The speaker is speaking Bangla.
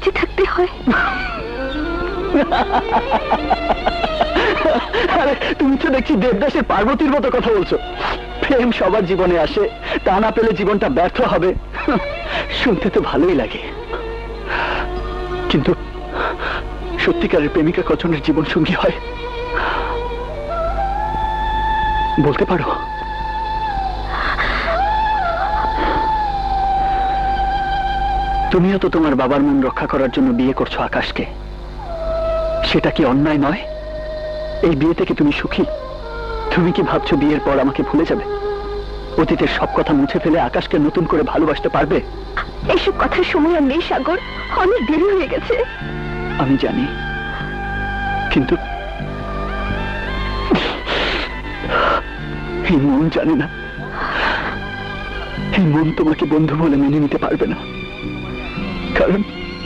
বেঁচে থাকতে হয়। আরে তুমি তো দেখছি দেবদাসের পার্বতীর মতো কথা বলছো। প্রেম সবার জীবনে আসে, তা না পেলে জীবনটা ব্যর্থ হবে। শুনতে তো ভালোই লাগে, কিন্তু সত্যিকারের প্রেমিকা কজনের জীবন সঙ্গী হয় বলতে পারো? তুমিও তো তোমার বাবার মন রক্ষা করার জন্য বিয়ে করছো আকাশকে। সেটা কি অন্যায় নয়? এই বিয়ে থেকে তুমি সুখী? তুমি কি ভাবছো বিয়ের পর আমাকে ভুলে যাবে? অতীতের সব কথা মুছে ফেলে আকাশকে নতুন করে ভালোবাসতে পারবে? এইসব কথার সময় আর নেই সাগর, অনেক দেরি হয়ে গেছে। আমি জানি, কিন্তু এই মন জানে না। এই মন তোমাকে বন্ধু বলে মেনে নিতে পারবে না, কারণ